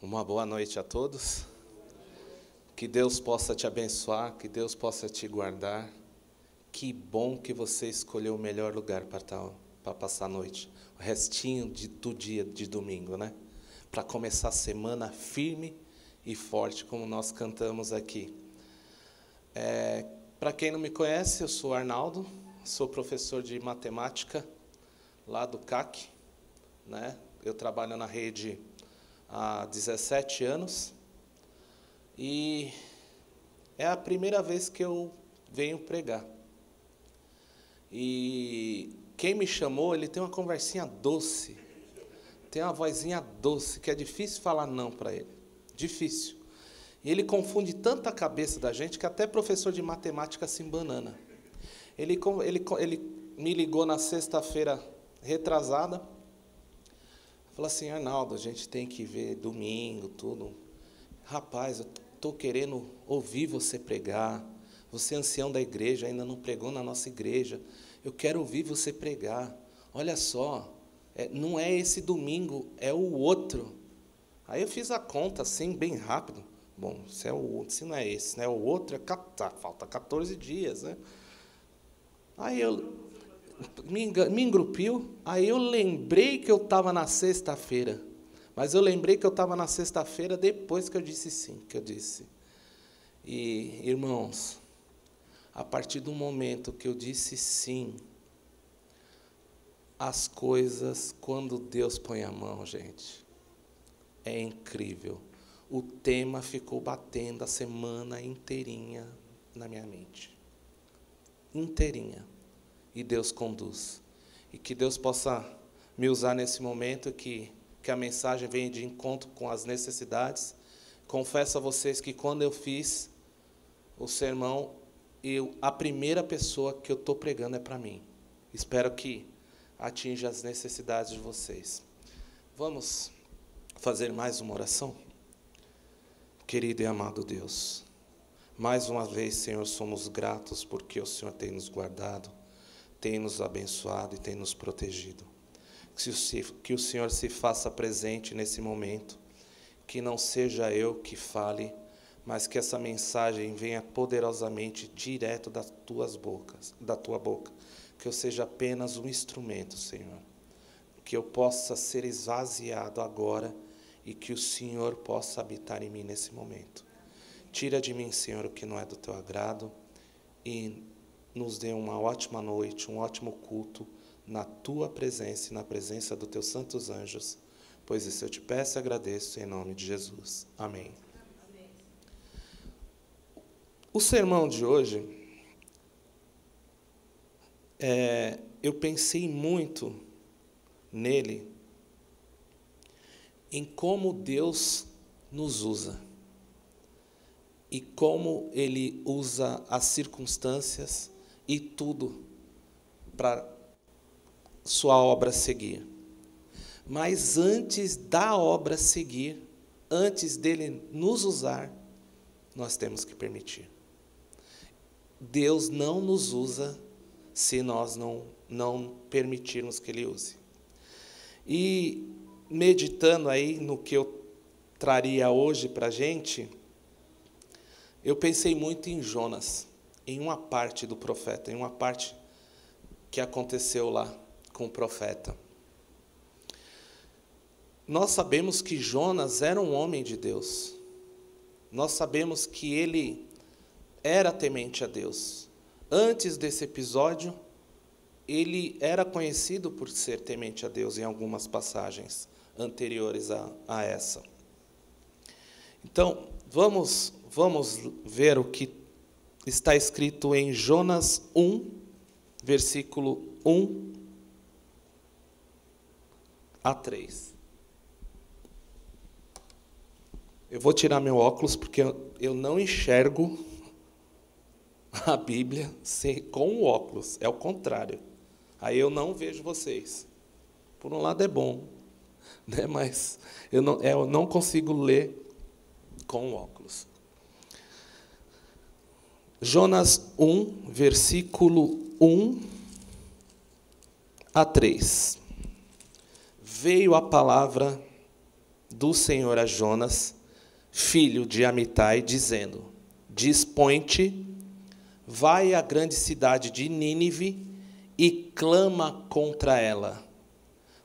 Uma boa noite a todos. Que Deus possa te abençoar, que Deus possa te guardar. Que bom que você escolheu o melhor lugar para passar a noite. O restinho do dia de domingo, né? Para começar a semana firme e forte, como nós cantamos aqui. Para quem não me conhece, eu sou Arnaldo, sou professor de matemática lá do CAC, né? Eu trabalho na rede há 17 anos e é a primeira vez que eu venho pregar. E quem me chamou, ele tem uma conversinha doce, tem uma vozinha doce, que é difícil falar não para ele, difícil. E ele confunde tanto a cabeça da gente que até professor de matemática se embanana. Ele me ligou na sexta-feira retrasada, falou assim: Arnaldo, a gente tem que ver domingo, tudo. Rapaz, eu estou querendo ouvir você pregar. Você é ancião da igreja, ainda não pregou na nossa igreja. Eu quero ouvir você pregar. Olha só, não é esse domingo, é o outro. Aí eu fiz a conta assim, bem rápido. Bom, se não é esse, né? O outro falta 14 dias, né? Aí eu me engrupiu, aí eu lembrei que eu estava na sexta-feira. Mas eu lembrei que eu estava na sexta-feira depois que eu disse sim, que eu disse. E, irmãos, a partir do momento que eu disse sim, as coisas, quando Deus põe a mão, gente, é incrível. O tema ficou batendo a semana inteirinha na minha mente. Inteirinha. E Deus conduz. E que Deus possa me usar nesse momento, que a mensagem venha de encontro com as necessidades. Confesso a vocês que quando eu fiz o sermão, a primeira pessoa que eu estou pregando é para mim. Espero que atinja as necessidades de vocês. Vamos fazer mais uma oração? Querido e amado Deus, mais uma vez, Senhor, somos gratos porque o Senhor tem nos guardado, tem nos abençoado e tem nos protegido. Que o Senhor se faça presente nesse momento, que não seja eu que fale, mas que essa mensagem venha poderosamente direto da tua boca, que eu seja apenas um instrumento, Senhor, que eu possa ser esvaziado agora e que o Senhor possa habitar em mim nesse momento. Tira de mim, Senhor, o que não é do teu agrado e nos dê uma ótima noite, um ótimo culto na tua presença e na presença dos teus santos anjos, pois isso eu te peço e agradeço em nome de Jesus. Amém. O sermão de hoje, eu pensei muito nele, em como Deus nos usa e como Ele usa as circunstâncias e tudo para sua obra seguir. Mas antes da obra seguir, antes dele nos usar, nós temos que permitir. Deus não nos usa se nós não permitirmos que Ele use. E meditando aí no que eu traria hoje para a gente, eu pensei muito em Jonas, em uma parte do profeta, em uma parte que aconteceu lá com o profeta. Nós sabemos que Jonas era um homem de Deus. Nós sabemos que ele era temente a Deus. Antes desse episódio, ele era conhecido por ser temente a Deus em algumas passagens anteriores a essa. Então, vamos ver o que está escrito em Jonas 1, versículo 1 a 3. Eu vou tirar meu óculos porque eu não enxergo a Bíblia com o óculos, é o contrário. Aí eu não vejo vocês. Por um lado é bom, né? Mas eu não consigo ler com o óculos. Jonas 1, versículo 1 a 3. Veio a palavra do Senhor a Jonas, filho de Amitai, dizendo: Dispõe-te, vai à grande cidade de Nínive e clama contra ela,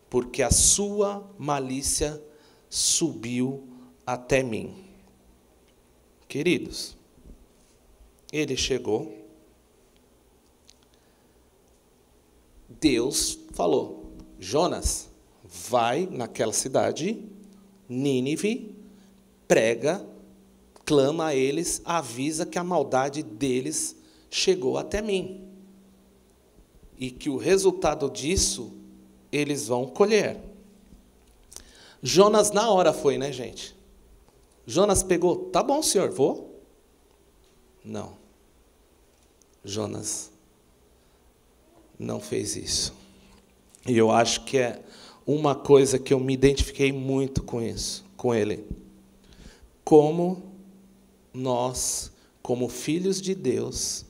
porque a sua malícia subiu até mim. Queridos, ele chegou, Deus falou: Jonas, vai naquela cidade, Nínive, prega, clama a eles, avisa que a maldade deles chegou até mim. E que o resultado disso, eles vão colher. Jonas na hora foi, né, gente? Jonas pegou, tá bom, senhor, vou? Não. Jonas não fez isso. E eu acho que é uma coisa que eu me identifiquei muito com isso, com ele. Como nós, como filhos de Deus,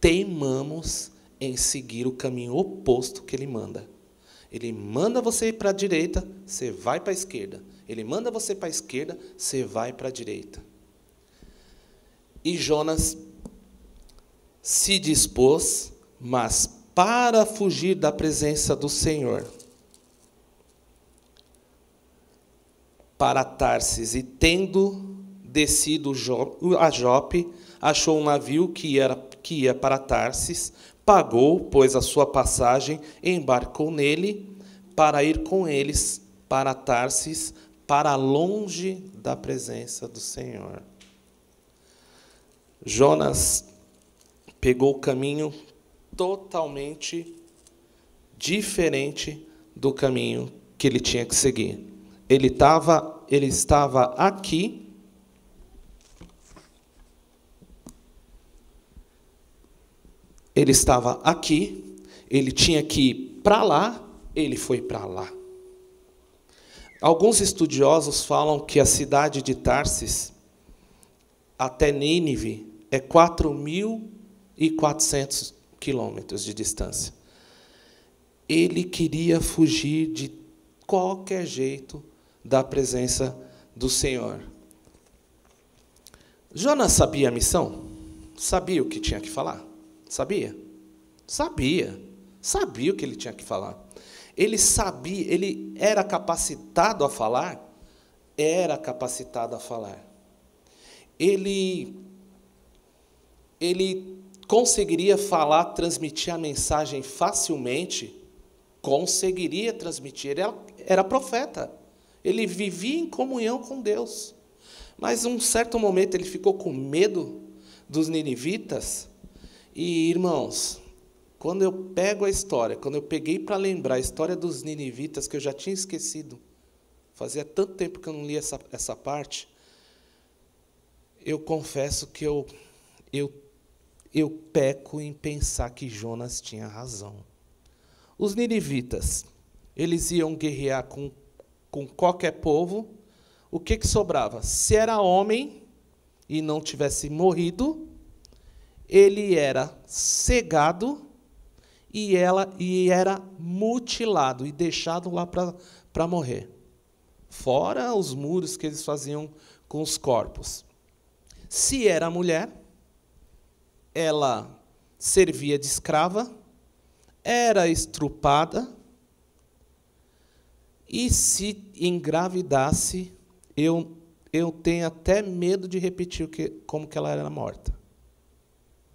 teimamos em seguir o caminho oposto que ele manda. Ele manda você ir para a direita, você vai para a esquerda. Ele manda você para a esquerda, você vai para a direita. E Jonas se dispôs, mas para fugir da presença do Senhor, para Tarsis, e tendo descido a Jope, achou um navio que ia para Tarsis, pagou, pois, a sua passagem, embarcou nele, para ir com eles para Tarsis, para longe da presença do Senhor. Jonas pegou o caminho totalmente diferente do caminho que ele tinha que seguir. Ele estava aqui, ele tinha que ir para lá, ele foi para lá. Alguns estudiosos falam que a cidade de Tarsis até Nínive é 4.400 quilômetros de distância. Ele queria fugir de qualquer jeito da presença do Senhor. Jonas sabia a missão? Sabia o que tinha que falar? Sabia? Sabia. Sabia o que ele tinha que falar. Ele sabia, ele era capacitado a falar? Era capacitado a falar. Ele conseguiria falar, transmitir a mensagem facilmente? Conseguiria transmitir. Ele era profeta. Ele vivia em comunhão com Deus. Mas, em um certo momento, ele ficou com medo dos ninivitas. E, irmãos, quando eu pego a história, quando eu peguei para lembrar a história dos ninivitas, que eu já tinha esquecido, fazia tanto tempo que eu não li essa parte, eu confesso que eu peco em pensar que Jonas tinha razão. Os ninivitas, eles iam guerrear com qualquer povo. O que sobrava? Se era homem e não tivesse morrido, ele era cegado e era mutilado e deixado lá para morrer. Fora os muros que eles faziam com os corpos. Se era mulher, ela servia de escrava, era estrupada, e se engravidasse, eu tenho até medo de repetir como que ela era morta.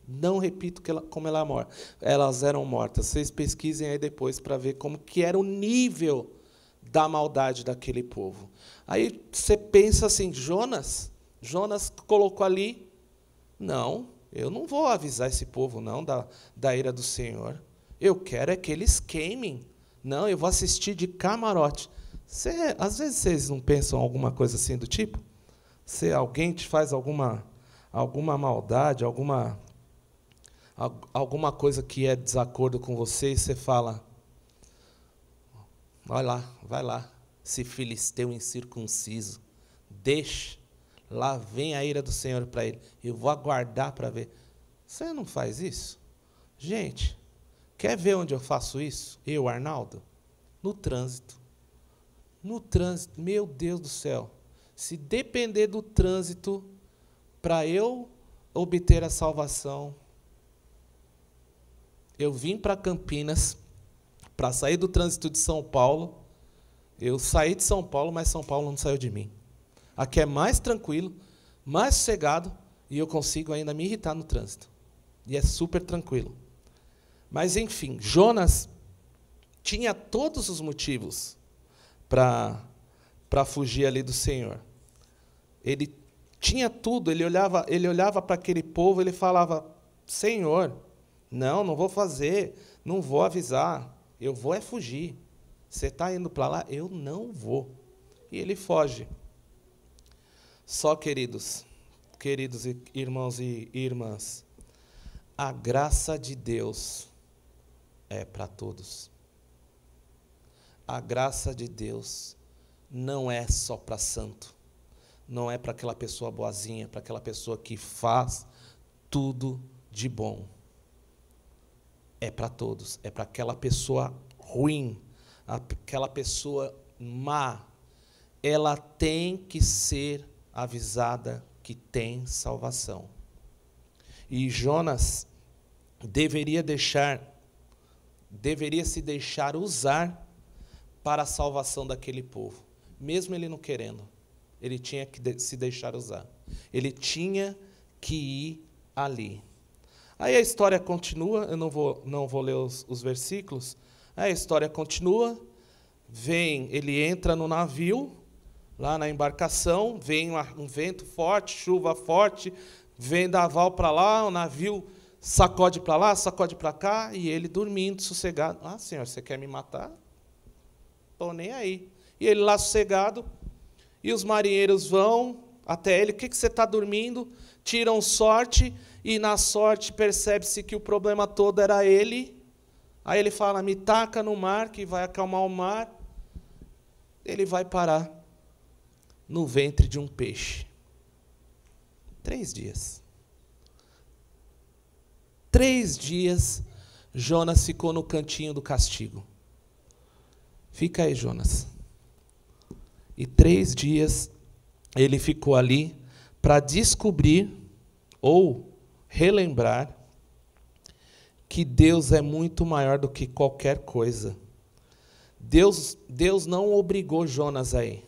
Não repito como ela é morta. Elas eram mortas. Vocês pesquisem aí depois para ver como que era o nível da maldade daquele povo. Aí você pensa assim, Jonas colocou ali, não, eu não vou avisar esse povo não da ira do Senhor. Eu quero é que eles queimem. Não, eu vou assistir de camarote. Às vezes vocês não pensam alguma coisa assim do tipo? Se alguém te faz alguma maldade, alguma coisa que é desacordo com você, e você fala, vai lá, esse filisteu incircunciso, deixa, lá vem a ira do Senhor para ele, eu vou aguardar para ver. Você não faz isso? Gente, quer ver onde eu faço isso? Eu, Arnaldo? No trânsito. No trânsito, meu Deus do céu. Se depender do trânsito para eu obter a salvação, eu vim para Campinas para sair do trânsito de São Paulo. Eu saí de São Paulo, mas São Paulo não saiu de mim. Aqui é mais tranquilo, mais sossegado, e eu consigo ainda me irritar no trânsito. E é super tranquilo. Mas, enfim, Jonas tinha todos os motivos para fugir ali do Senhor. Ele tinha tudo, ele olhava para aquele povo, ele falava, Senhor, não vou fazer, não vou avisar, eu vou é fugir. Você está indo para lá? Eu não vou. E ele foge. Só, queridos irmãos e irmãs, a graça de Deus é para todos. A graça de Deus não é só para santo. Não é para aquela pessoa boazinha, para aquela pessoa que faz tudo de bom. É para todos. É para aquela pessoa ruim, aquela pessoa má. Ela tem que ser avisada que tem salvação. E Jonas deveria se deixar usar para a salvação daquele povo, mesmo ele não querendo. Ele tinha que se deixar usar. Ele tinha que ir ali. Aí a história continua, eu não vou ler os versículos. Aí a história continua, ele entra no navio, lá na embarcação, vem um vento forte, chuva forte, vendaval para lá, o navio sacode para lá, sacode para cá, e ele dormindo, sossegado. Ah, Senhor, você quer me matar? Estou nem aí. E ele lá sossegado, e os marinheiros vão até ele, o que você está dormindo? Tiram sorte, e na sorte percebe-se que o problema todo era ele. Aí ele fala, me taca no mar, que vai acalmar o mar. Ele vai parar no ventre de um peixe. 3 dias. 3 dias, Jonas ficou no cantinho do castigo. Fica aí, Jonas. E 3 dias ele ficou ali para descobrir ou relembrar que Deus é muito maior do que qualquer coisa. Deus não obrigou Jonas a ir.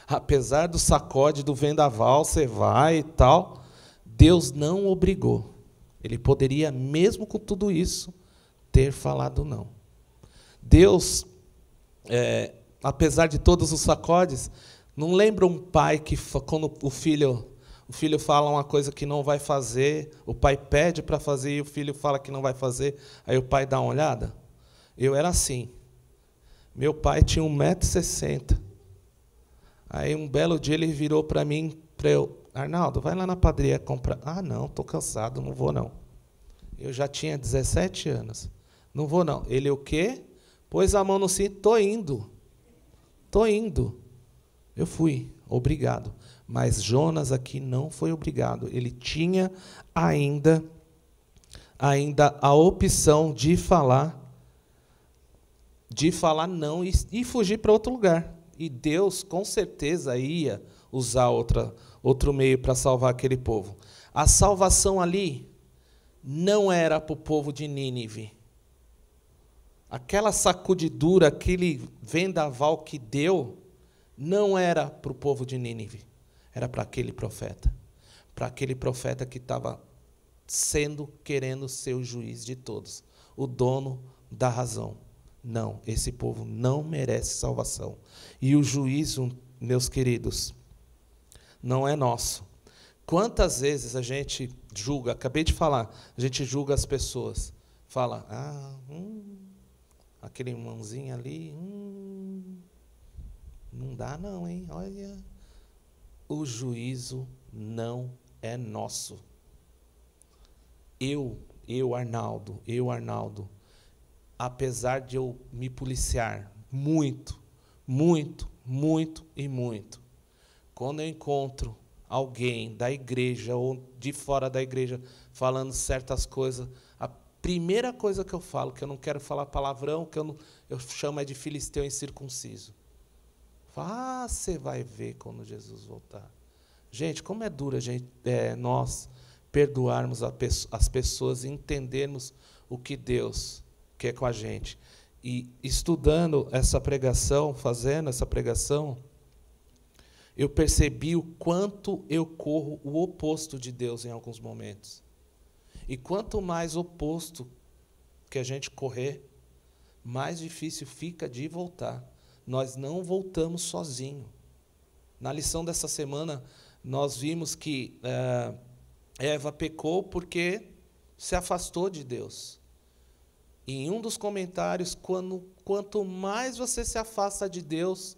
Apesar do sacode, do vendaval, você vai e tal, Deus não obrigou. Ele poderia, mesmo com tudo isso, ter falado não. Deus, apesar de todos os sacodes, não lembra um pai que, quando o filho fala uma coisa que não vai fazer, o pai pede para fazer e o filho fala que não vai fazer, aí o pai dá uma olhada? Eu era assim. Meu pai tinha 1,60 m. Aí um belo dia ele virou para mim, Arnaldo, vai lá na padaria comprar. Ah, não, estou cansado, não vou não. Eu já tinha 17 anos. Não vou não. Ele o quê? Pôs a mão no cinto, estou indo. Estou indo. Eu fui, obrigado. Mas Jonas aqui não foi obrigado. Ele tinha ainda a opção de falar não e fugir para outro lugar. E Deus, com certeza, ia usar outro meio para salvar aquele povo. A salvação ali não era para o povo de Nínive. Aquela sacudidura, aquele vendaval que deu, não era para o povo de Nínive. Era para aquele profeta. Para aquele profeta que estava querendo ser o juiz de todos. O dono da razão. Não, esse povo não merece salvação. E o juízo, meus queridos, não é nosso. Quantas vezes a gente julga, acabei de falar, a gente julga as pessoas. Fala, aquele irmãozinho ali, não dá não, hein? Olha, o juízo não é nosso. Eu, Arnaldo, apesar de eu me policiar muito, quando eu encontro alguém da igreja ou de fora da igreja falando certas coisas, a primeira coisa que eu falo, que eu não quero falar palavrão, eu chamo de filisteu incircunciso. Fala, você vai ver quando Jesus voltar. Gente, como é duro nós perdoarmos as pessoas e entendermos o que Deus quer com a gente. E estudando essa pregação, fazendo essa pregação, eu percebi o quanto eu corro o oposto de Deus em alguns momentos. E quanto mais oposto que a gente correr, mais difícil fica de voltar. Nós não voltamos sozinhos. Na lição dessa semana, nós vimos que Eva pecou porque se afastou de Deus. E em um dos comentários, quanto mais você se afasta de Deus,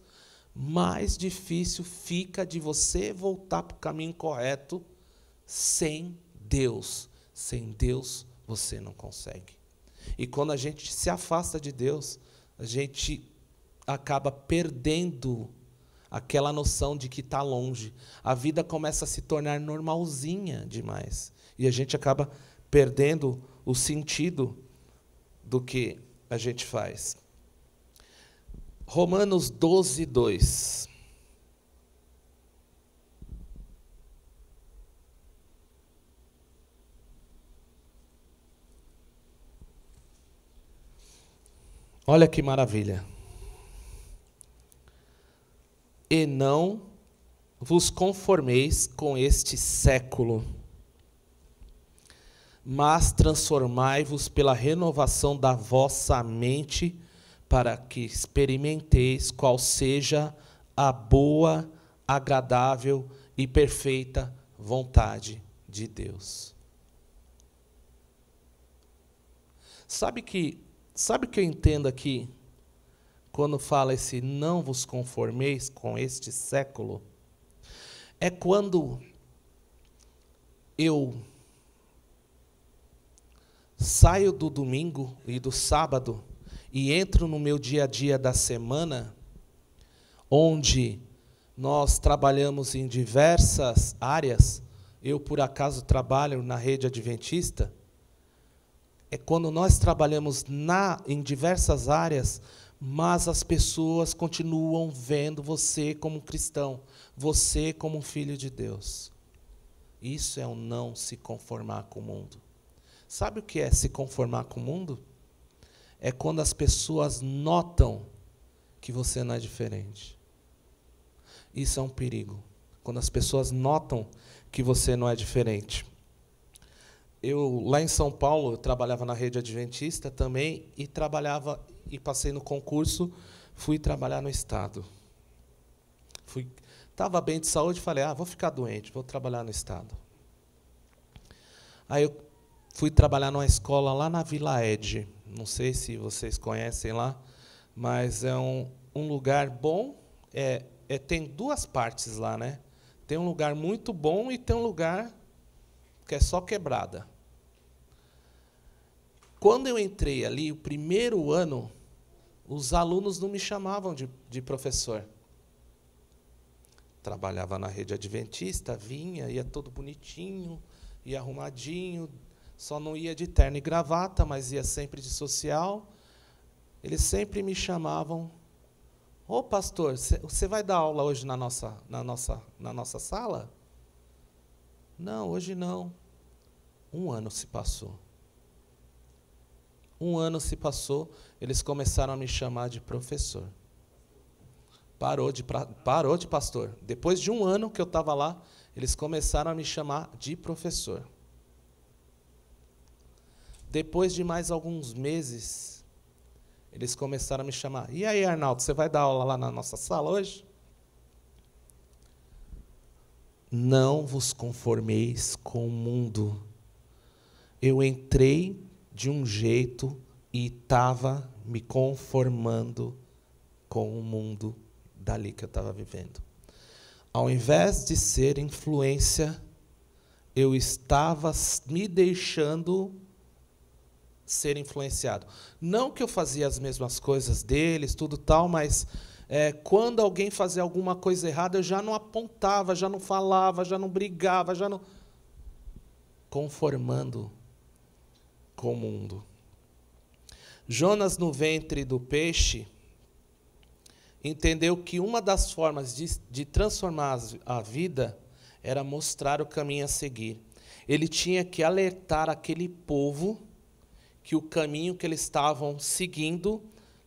mais difícil fica de você voltar para o caminho correto sem Deus. Sem Deus, você não consegue. E quando a gente se afasta de Deus, a gente acaba perdendo aquela noção de que está longe. A vida começa a se tornar normalzinha demais. E a gente acaba perdendo o sentido do que a gente faz. Romanos 12, 2. Olha que maravilha. E não vos conformeis com este século, mas transformai-vos pela renovação da vossa mente, para que experimenteis qual seja a boa, agradável e perfeita vontade de Deus. Sabe o que eu entendo aqui, quando fala esse não vos conformeis com este século? É quando eu saio do domingo e do sábado e entro no meu dia a dia da semana, onde nós trabalhamos em diversas áreas. Eu, por acaso, trabalho na rede adventista. É quando nós trabalhamos em diversas áreas, mas as pessoas continuam vendo você como cristão, você como um filho de Deus. Isso é o não se conformar com o mundo. Sabe o que é se conformar com o mundo? É quando as pessoas notam que você não é diferente. Isso é um perigo. Quando as pessoas notam que você não é diferente. Eu, lá em São Paulo, eu trabalhava na rede adventista também e passei no concurso, fui trabalhar no Estado. Estava bem de saúde, falei, vou ficar doente, vou trabalhar no Estado. Aí eu fui trabalhar numa escola lá na Vila Ed. Não sei se vocês conhecem lá, mas é um lugar bom. Tem duas partes lá, né? Tem um lugar muito bom e tem um lugar que é só quebrada. Quando eu entrei ali, o primeiro ano, os alunos não me chamavam de professor. Trabalhava na rede adventista, ia todo bonitinho, ia arrumadinho, só não ia de terno e gravata, mas ia sempre de social. Eles sempre me chamavam, ô pastor, você vai dar aula hoje na nossa sala? Não, hoje não. Um ano se passou. Um ano se passou, eles começaram a me chamar de professor. Parou de pastor. Depois de um ano que eu estava lá, eles começaram a me chamar de professor. Depois de mais alguns meses, eles começaram a me chamar. E aí, Arnaldo, você vai dar aula lá na nossa sala hoje? Não vos conformeis com o mundo. Eu entrei de um jeito e estava me conformando com o mundo dali que eu estava vivendo. Ao invés de ser influência, eu estava me deixando ser influenciado. Não que eu fazia as mesmas coisas deles, tudo tal, mas quando alguém fazia alguma coisa errada, eu já não apontava, já não falava, já não brigava, já não... Conformando com o mundo. Jonas no ventre do peixe, entendeu que uma das formas de transformar a vida era mostrar o caminho a seguir. Ele tinha que alertar aquele povo que o caminho que eles estavam seguindo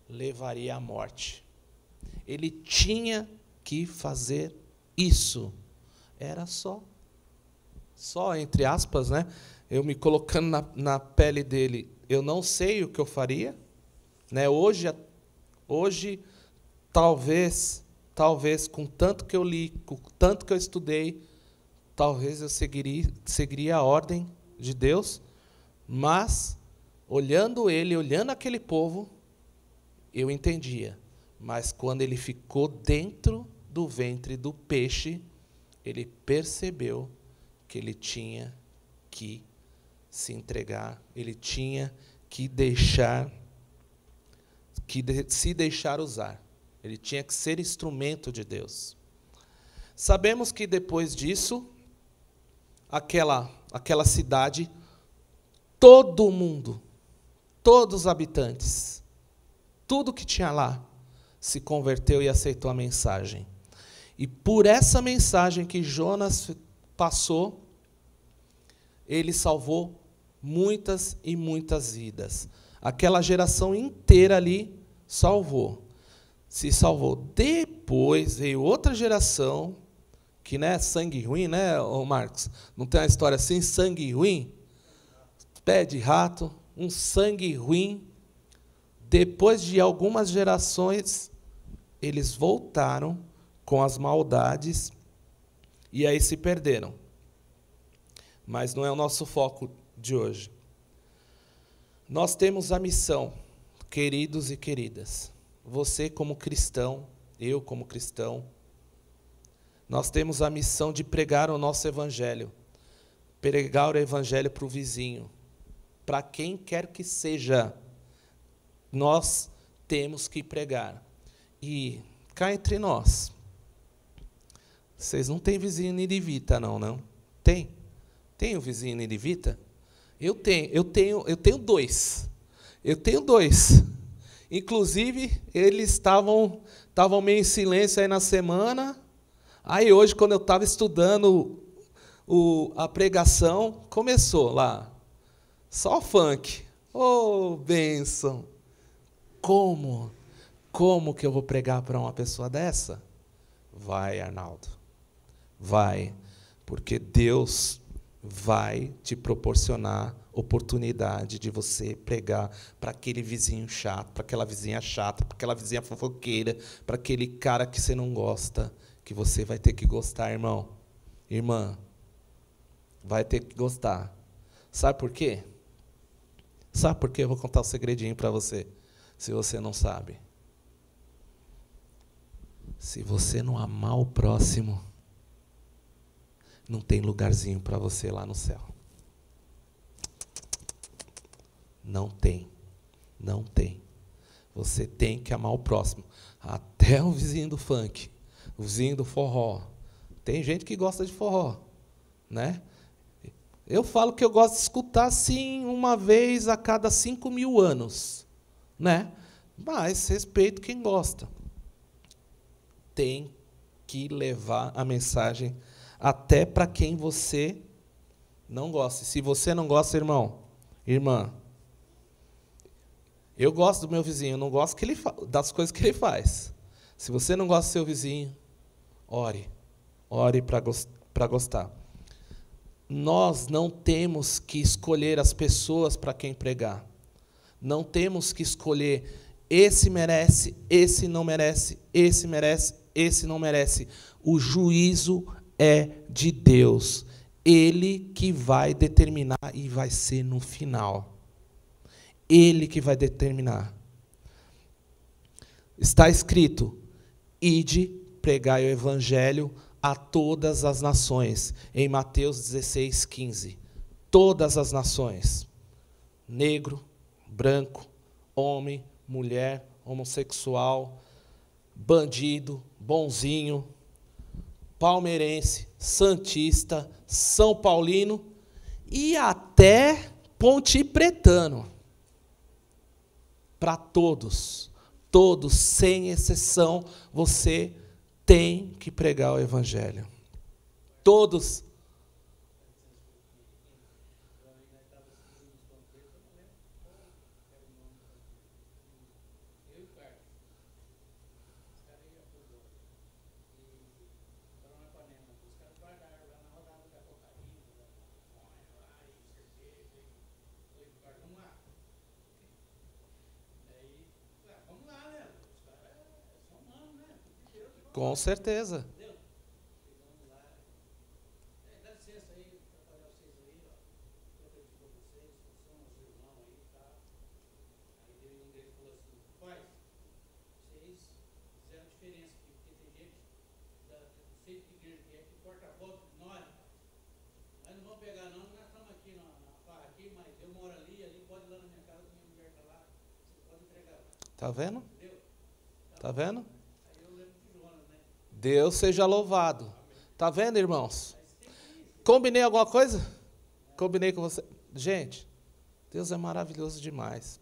levaria à morte. Ele tinha que fazer isso. Era só entre aspas, né? Eu me colocando na pele dele, eu não sei o que eu faria, né? Hoje talvez com tanto que eu li, com tanto que eu estudei, talvez eu seguiria a ordem de Deus, mas olhando aquele povo, eu entendia. Mas quando ele ficou dentro do ventre do peixe, ele percebeu que ele tinha que se entregar, ele tinha que se deixar usar. Ele tinha que ser instrumento de Deus. Sabemos que depois disso, aquela cidade, todo mundo, todos os habitantes, tudo que tinha lá, se converteu e aceitou a mensagem. E por essa mensagem que Jonas passou, ele salvou muitas e muitas vidas. Aquela geração inteira ali se salvou. Depois veio outra geração, que né, sangue ruim, né, Marcos? Não tem uma história assim, sangue ruim? Pé de rato, um sangue ruim. Depois de algumas gerações, eles voltaram com as maldades e aí se perderam. Mas não é o nosso foco de hoje. Nós temos a missão, queridos e queridas. Você como cristão, eu como cristão, nós temos a missão de pregar o nosso evangelho. Pregar o evangelho para o vizinho, para quem quer que seja. Nós temos que pregar. E cá entre nós, vocês não têm vizinho nirivita, não? Tem? Tem um vizinho nirivita? Eu tenho dois. Inclusive, eles estavam meio em silêncio aí na semana. Aí hoje, quando eu estava estudando a pregação, começou lá. Só funk. Oh, bênção! Como que eu vou pregar para uma pessoa dessa? Vai, Arnaldo. Vai. Porque Deus vai te proporcionar oportunidade de você pregar para aquele vizinho chato, para aquela vizinha chata, para aquela vizinha fofoqueira, para aquele cara que você não gosta, que você vai ter que gostar, irmão. Irmã, vai ter que gostar. Sabe por quê? Sabe por quê? Eu vou contar um segredinho para você, se você não sabe. Se você não amar o próximo, não tem lugarzinho para você lá no céu. Não tem. Não tem. Você tem que amar o próximo. Até o vizinho do funk, o vizinho do forró. Tem gente que gosta de forró, né? Eu falo que eu gosto de escutar, sim, uma vez a cada 5.000 anos, né? Mas respeito quem gosta. Tem que levar a mensagem até para quem você não gosta. Se você não gosta, irmão, irmã, eu gosto do meu vizinho, não gosto das coisas que ele faz. Se você não gosta do seu vizinho, ore para gostar. Nós não temos que escolher as pessoas para quem pregar. Não temos que escolher esse merece, esse não merece, esse merece, esse não merece. O juízo é de Deus. Ele que vai determinar e vai ser no final. Ele que vai determinar. Está escrito: ide, pregai o evangelho a todas as nações. Em Mateus 16:15. Todas as nações. Negro, branco, homem, mulher, homossexual, bandido, bonzinho, palmeirense, santista, São Paulino e até pontepretano. Para todos. todos, sem exceção, você tem que pregar o Evangelho. Todos. Com certeza. Tá vendo? Tá vendo? Deus seja louvado. Tá vendo, irmãos? Combinei alguma coisa? Combinei com você. Gente, Deus é maravilhoso demais.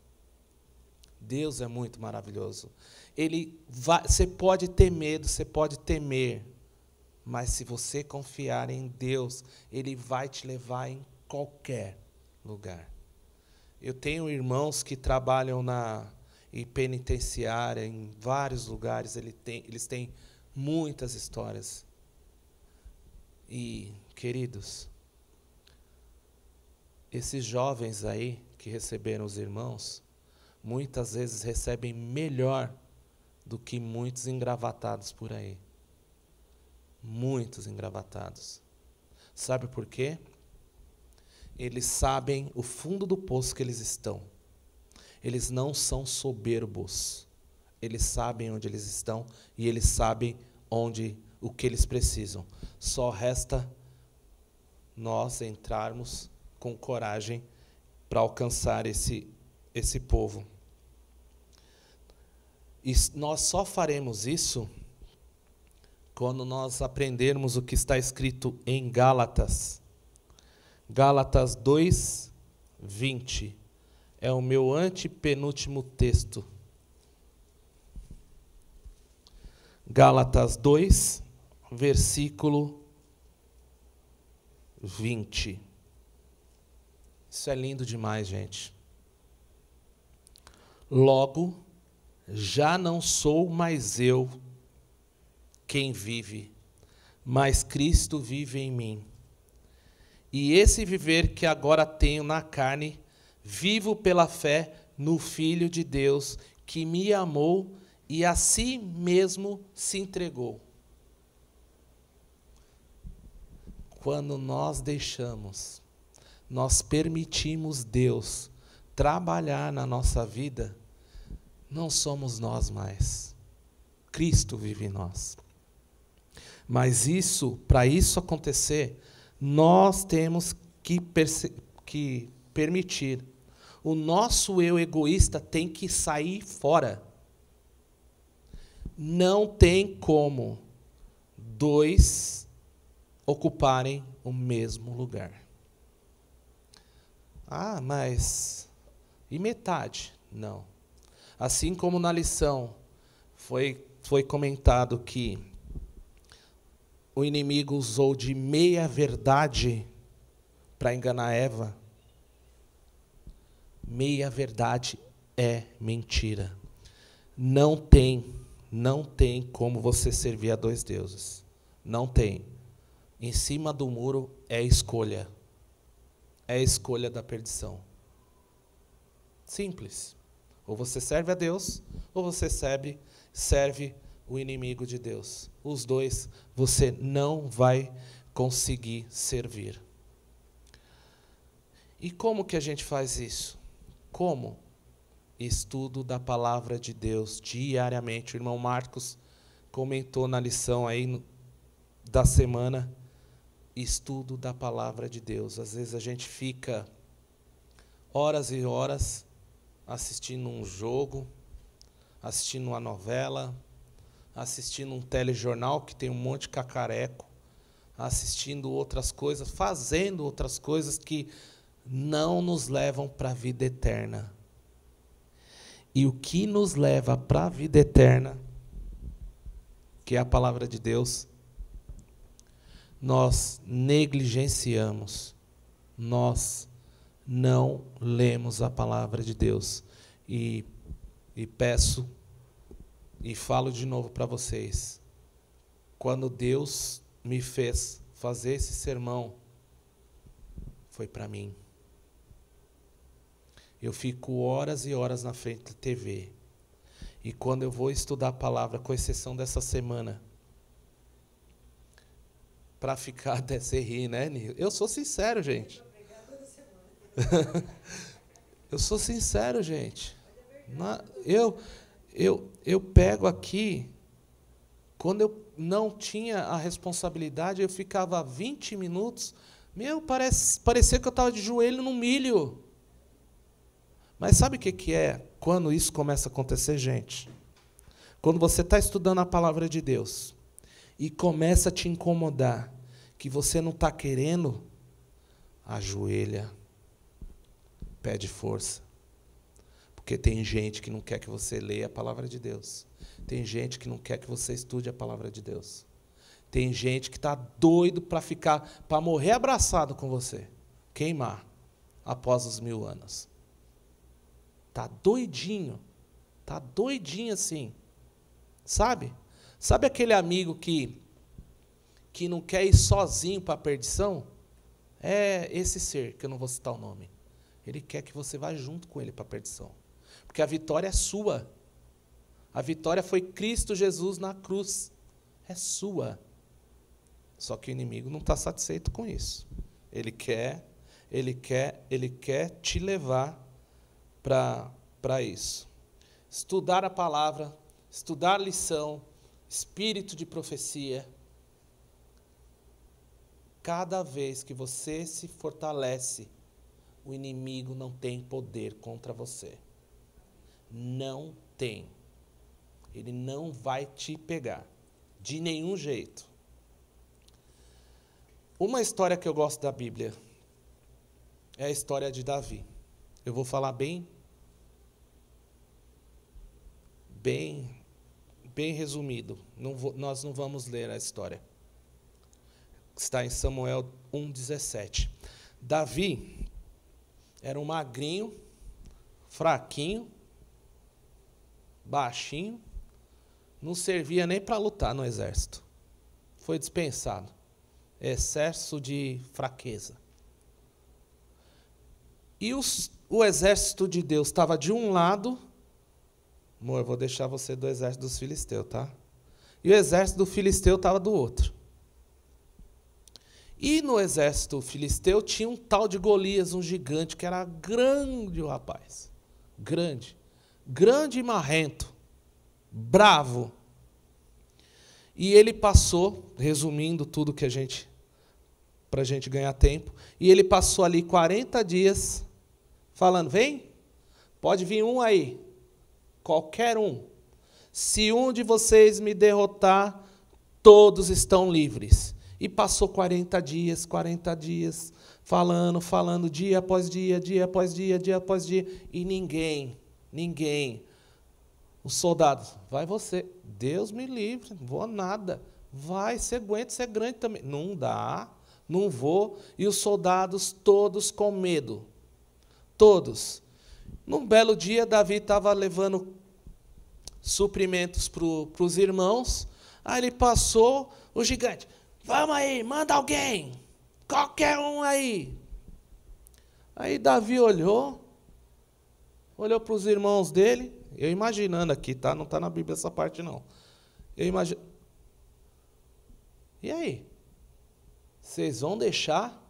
Deus é muito maravilhoso. Você pode ter medo, você pode temer, mas se você confiar em Deus, Ele vai te levar em qualquer lugar. Eu tenho irmãos que trabalham em penitenciária, em vários lugares, eles têm muitas histórias. E, queridos, esses jovens aí que receberam os irmãos, muitas vezes recebem melhor do que muitos engravatados por aí. Muitos engravatados. Sabe por quê? Eles sabem o fundo do poço que eles estão. Eles não são soberbos. Eles sabem onde eles estão e eles sabem o que eles precisam. Só resta nós entrarmos com coragem para alcançar esse povo. E nós só faremos isso quando nós aprendermos o que está escrito em Gálatas. Gálatas 2, 20. É o meu antepenúltimo texto. Gálatas 2, versículo 20. Isso é lindo demais, gente. Logo, já não sou mais eu quem vive, mas Cristo vive em mim. E esse viver que agora tenho na carne, vivo pela fé no Filho de Deus, que me amou e a si mesmo se entregou. Quando nós permitimos Deus trabalhar na nossa vida, não somos nós mais. Cristo vive em nós. Mas para isso acontecer, nós temos que permitir. O nosso eu egoísta tem que sair fora. Não tem como dois ocuparem o mesmo lugar. Ah, mas e metade? Não. Assim como na lição foi comentado que o inimigo usou de meia verdade para enganar Eva. Meia verdade é mentira. Não tem como você servir a dois deuses. Não tem. Em cima do muro é escolha. É a escolha da perdição. Simples. Ou você serve a Deus, ou você serve o inimigo de Deus. Os dois você não vai conseguir servir. E como que a gente faz isso? Como? Estudo da palavra de Deus diariamente. O irmão Marcos comentou na lição aí da semana, estudo da palavra de Deus. Às vezes a gente fica horas e horas assistindo um jogo, assistindo uma novela, assistindo um telejornal que tem um monte de cacareco, assistindo outras coisas, fazendo outras coisas que não nos levam para a vida eterna. e o que nos leva para a vida eterna, que é a palavra de Deus, nós negligenciamos, nós não lemos a palavra de Deus. E peço, e falo de novo para vocês, quando Deus me fez fazer esse sermão, foi para mim. Eu fico horas e horas na frente da TV. E quando eu vou estudar a palavra, com exceção dessa semana, para ficar até se rir, né, Nil? Eu sou sincero, gente. Eu sou sincero, gente. Eu pego aqui, quando eu não tinha a responsabilidade, eu ficava 20 minutos, parecia que eu estava de joelho no milho. Mas sabe o que é quando isso começa a acontecer, gente? Quando você está estudando a palavra de Deus e começa a te incomodar, que você não está querendo, ajoelha, pede força. Porque tem gente que não quer que você leia a palavra de Deus. Tem gente que não quer que você estude a palavra de Deus. Tem gente que está doido para morrer abraçado com você. Queimar após os 1000 anos. Está doidinho assim. Sabe? Sabe aquele amigo que não quer ir sozinho para a perdição? É esse ser, que eu não vou citar o nome. Ele quer que você vá junto com ele para a perdição. Porque a vitória é sua. A vitória foi Cristo Jesus na cruz. É sua. Só que o inimigo não está satisfeito com isso. Ele quer te levar para isso. Estudar a palavra, estudar a lição, espírito de profecia. Cada vez que você se fortalece, o inimigo não tem poder contra você. Não tem. Ele não vai te pegar. De nenhum jeito. Uma história que eu gosto da Bíblia é a história de Davi. Eu vou falar bem resumido. Nós não vamos ler a história. Está em Samuel 1,17. Davi era um magrinho, fraquinho, baixinho, não servia nem para lutar no exército. Foi dispensado. Excesso de fraqueza. E o exército de Deus estava de um lado. Amor, eu vou deixar você do exército dos filisteus, tá? E o exército do filisteu estava do outro. E no exército filisteu tinha um tal de Golias, um gigante, que era grande, o rapaz. Grande. Grande e marrento. Bravo. E ele passou, resumindo tudo que para a gente ganhar tempo, e ele passou ali 40 dias falando, vem, pode vir um aí, qualquer um. Se um de vocês me derrotar, todos estão livres. E passou 40 dias, falando, dia após dia, dia após dia, dia após dia, e ninguém. Os soldados, vai você, Deus me livre, não vou nada. Vai, você aguenta, você é grande também. Não dá, não vou. E os soldados todos com medo. Todos. Num belo dia, Davi estava levando suprimentos para os irmãos. Aí ele passou, o gigante, vamos aí, manda alguém, qualquer um aí. Aí Davi olhou para os irmãos dele, eu imaginando aqui, tá? Não está na Bíblia essa parte, não. Eu imagino. E aí? Vocês vão deixar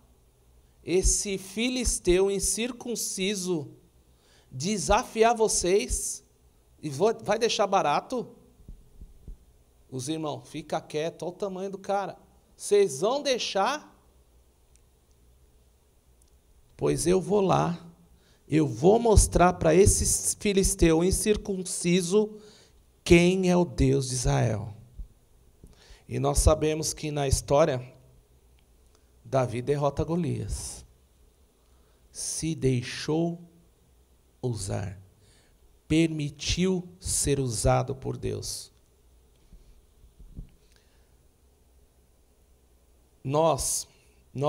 esse filisteu incircunciso desafiar vocês e vai deixar barato? Os irmãos, fica quieto, olha o tamanho do cara. Vocês vão deixar? Pois eu vou lá, eu vou mostrar para esse filisteu incircunciso quem é o Deus de Israel. E nós sabemos que na história, Davi derrota Golias. Se deixou usar permitiu ser usado por Deus. Nós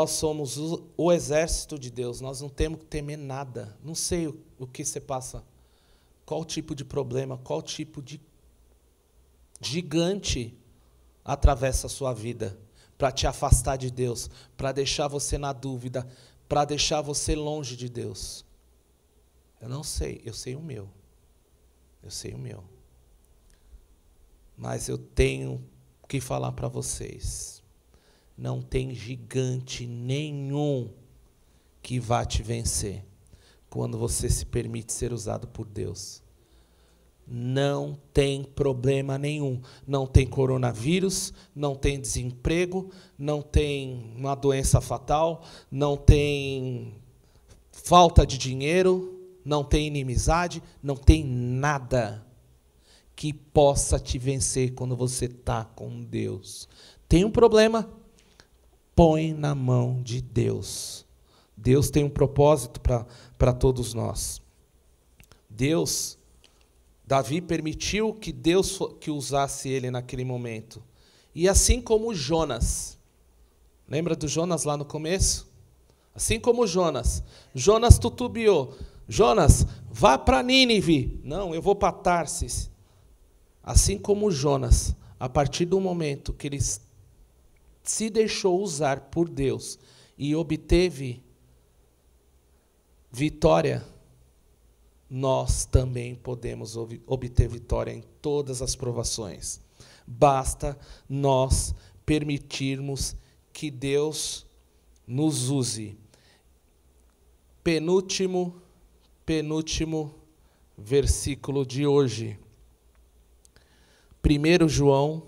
somos o exército de Deus, nós não temos que temer nada. Não sei o que você passa, qual tipo de problema, qual tipo de gigante atravessa a sua vida para te afastar de Deus, para deixar você na dúvida, para deixar você longe de Deus. Eu não sei, eu sei o meu. Eu sei o meu. Mas eu tenho que falar para vocês. Não tem gigante nenhum que vá te vencer quando você se permite ser usado por Deus. Não tem problema nenhum. Não tem coronavírus, não tem desemprego, não tem uma doença fatal, não tem falta de dinheiro, não tem inimizade, não tem nada que possa te vencer quando você está com Deus. Tem um problema? Põe na mão de Deus. Deus tem um propósito para todos nós. Davi permitiu que Deus que usasse ele naquele momento. E assim como Jonas. Lembra do Jonas lá no começo? Assim como Jonas tutubiou. Jonas, vá para Nínive. Não, eu vou para Tarsis. Assim como Jonas, a partir do momento que ele se deixou usar por Deus e obteve vitória, nós também podemos obter vitória em todas as provações. Basta nós permitirmos que Deus nos use. Penúltimo versículo de hoje. 1 João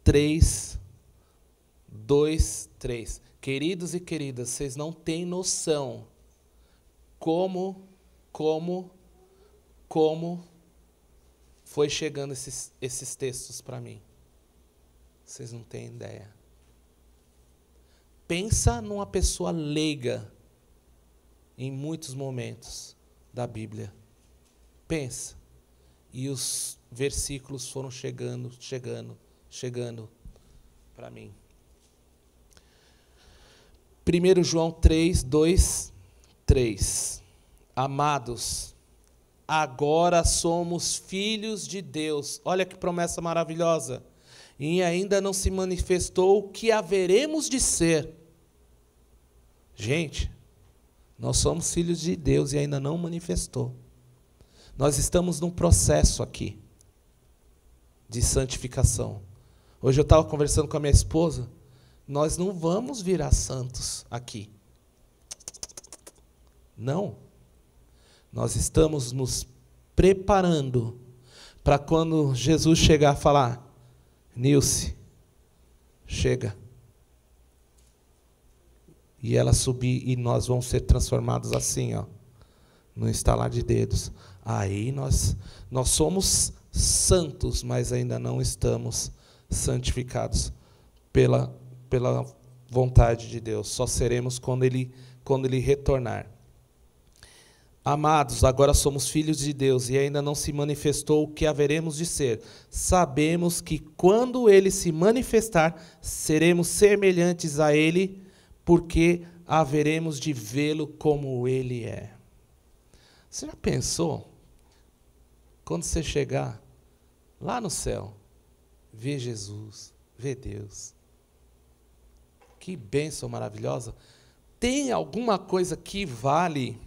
3, 2, 3. Queridos e queridas, vocês não têm noção como foi chegando esses textos para mim. Vocês não têm ideia. Pensa numa pessoa leiga em muitos momentos da Bíblia. Pensa. E os versículos foram chegando para mim. 1 João 3, 2, 3. Amados, agora somos filhos de Deus. Olha que promessa maravilhosa. E ainda não se manifestou o que haveremos de ser. Gente, nós somos filhos de Deus e ainda não manifestou. Nós estamos num processo aqui de santificação. Hoje eu estava conversando com a minha esposa. Nós não vamos virar santos aqui. Não. Nós estamos nos preparando para quando Jesus chegar a falar: Nilce, chega. E ela subir e nós vamos ser transformados assim, ó, no estalar de dedos. Aí nós somos santos, mas ainda não estamos santificados pela vontade de Deus. Só seremos quando ele retornar. Amados, agora somos filhos de Deus e ainda não se manifestou o que haveremos de ser. Sabemos que quando ele se manifestar, seremos semelhantes a ele, porque haveremos de vê-lo como ele é. Você já pensou? Quando você chegar lá no céu, ver Jesus, ver Deus. Que bênção maravilhosa. Tem alguma coisa que vale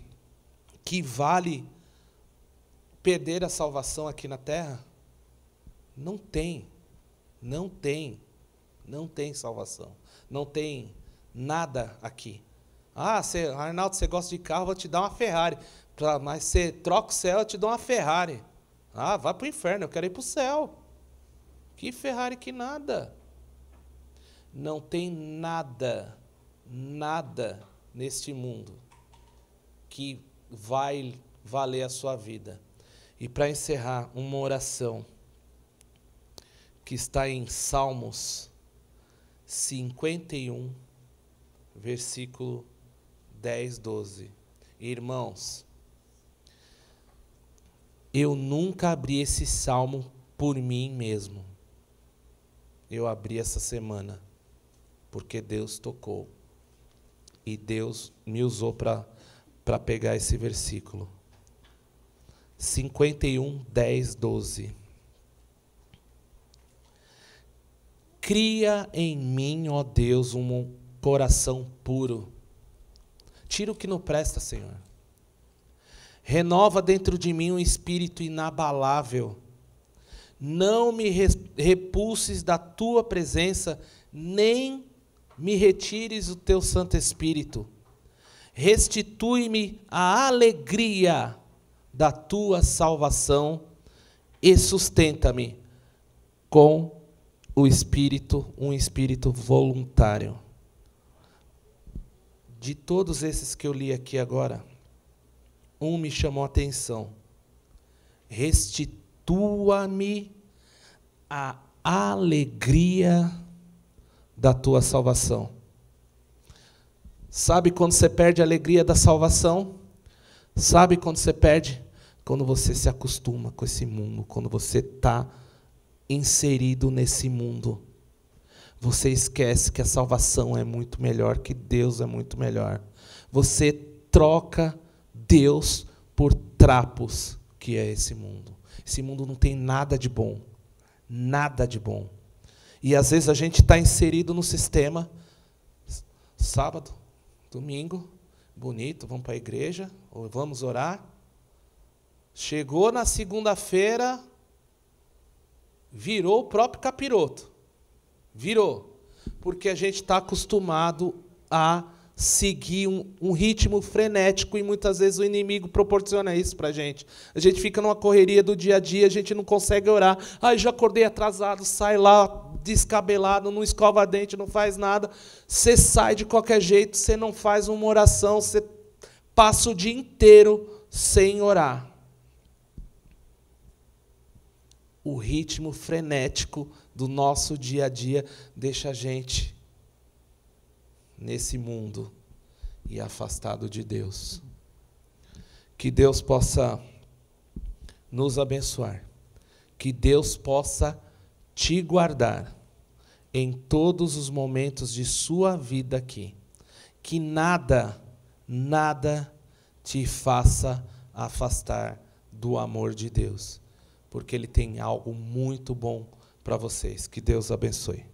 perder a salvação aqui na terra? Não tem. Não tem salvação. Não tem nada aqui. Arnaldo, você gosta de carro, vou te dar uma Ferrari. Mas você troca o céu, eu te dou uma Ferrari. Vai para o inferno, eu quero ir para o céu. Que Ferrari, que nada. Não tem nada neste mundo que vai valer a sua vida. E para encerrar, uma oração que está em Salmos 51, versículo 10, 12. Irmãos, Eu nunca abri esse salmo por mim mesmo. Eu abri essa semana porque Deus tocou. E Deus me usou para pegar esse versículo. 51, 10, 12. Cria em mim, ó Deus, um coração puro. Tira o que não presta, Senhor. Renova dentro de mim um espírito inabalável. Não me repulses da tua presença, nem me retires o teu Santo Espírito. Restitui-me a alegria da tua salvação e sustenta-me com o espírito, um espírito voluntário. De todos esses que eu li aqui agora, um me chamou a atenção. Restitua-me a alegria da tua salvação. Sabe quando você perde a alegria da salvação? Sabe quando você perde? Quando você se acostuma com esse mundo, quando você está inserido nesse mundo. Você esquece que a salvação é muito melhor, que Deus é muito melhor. Você troca Deus por trapos, que é esse mundo. Esse mundo não tem nada de bom. Nada de bom. E às vezes a gente está inserido no sistema. Sábado, domingo, bonito, vamos para a igreja, ou vamos orar. Chegou na segunda-feira, virou o próprio capiroto. Virou. Porque a gente está acostumado a seguir um ritmo frenético e muitas vezes o inimigo proporciona isso para a gente. A gente fica numa correria do dia a dia, a gente não consegue orar. Ai, já acordei atrasado, sai lá descabelado, não escova dente, não faz nada. Você sai de qualquer jeito, você não faz uma oração, você passa o dia inteiro sem orar. O ritmo frenético do nosso dia a dia deixa a gente nesse mundo e afastado de Deus. Que Deus possa nos abençoar. Que Deus possa te guardar em todos os momentos de sua vida aqui. Que nada, nada te faça afastar do amor de Deus. Porque Ele tem algo muito bom para vocês. Que Deus abençoe.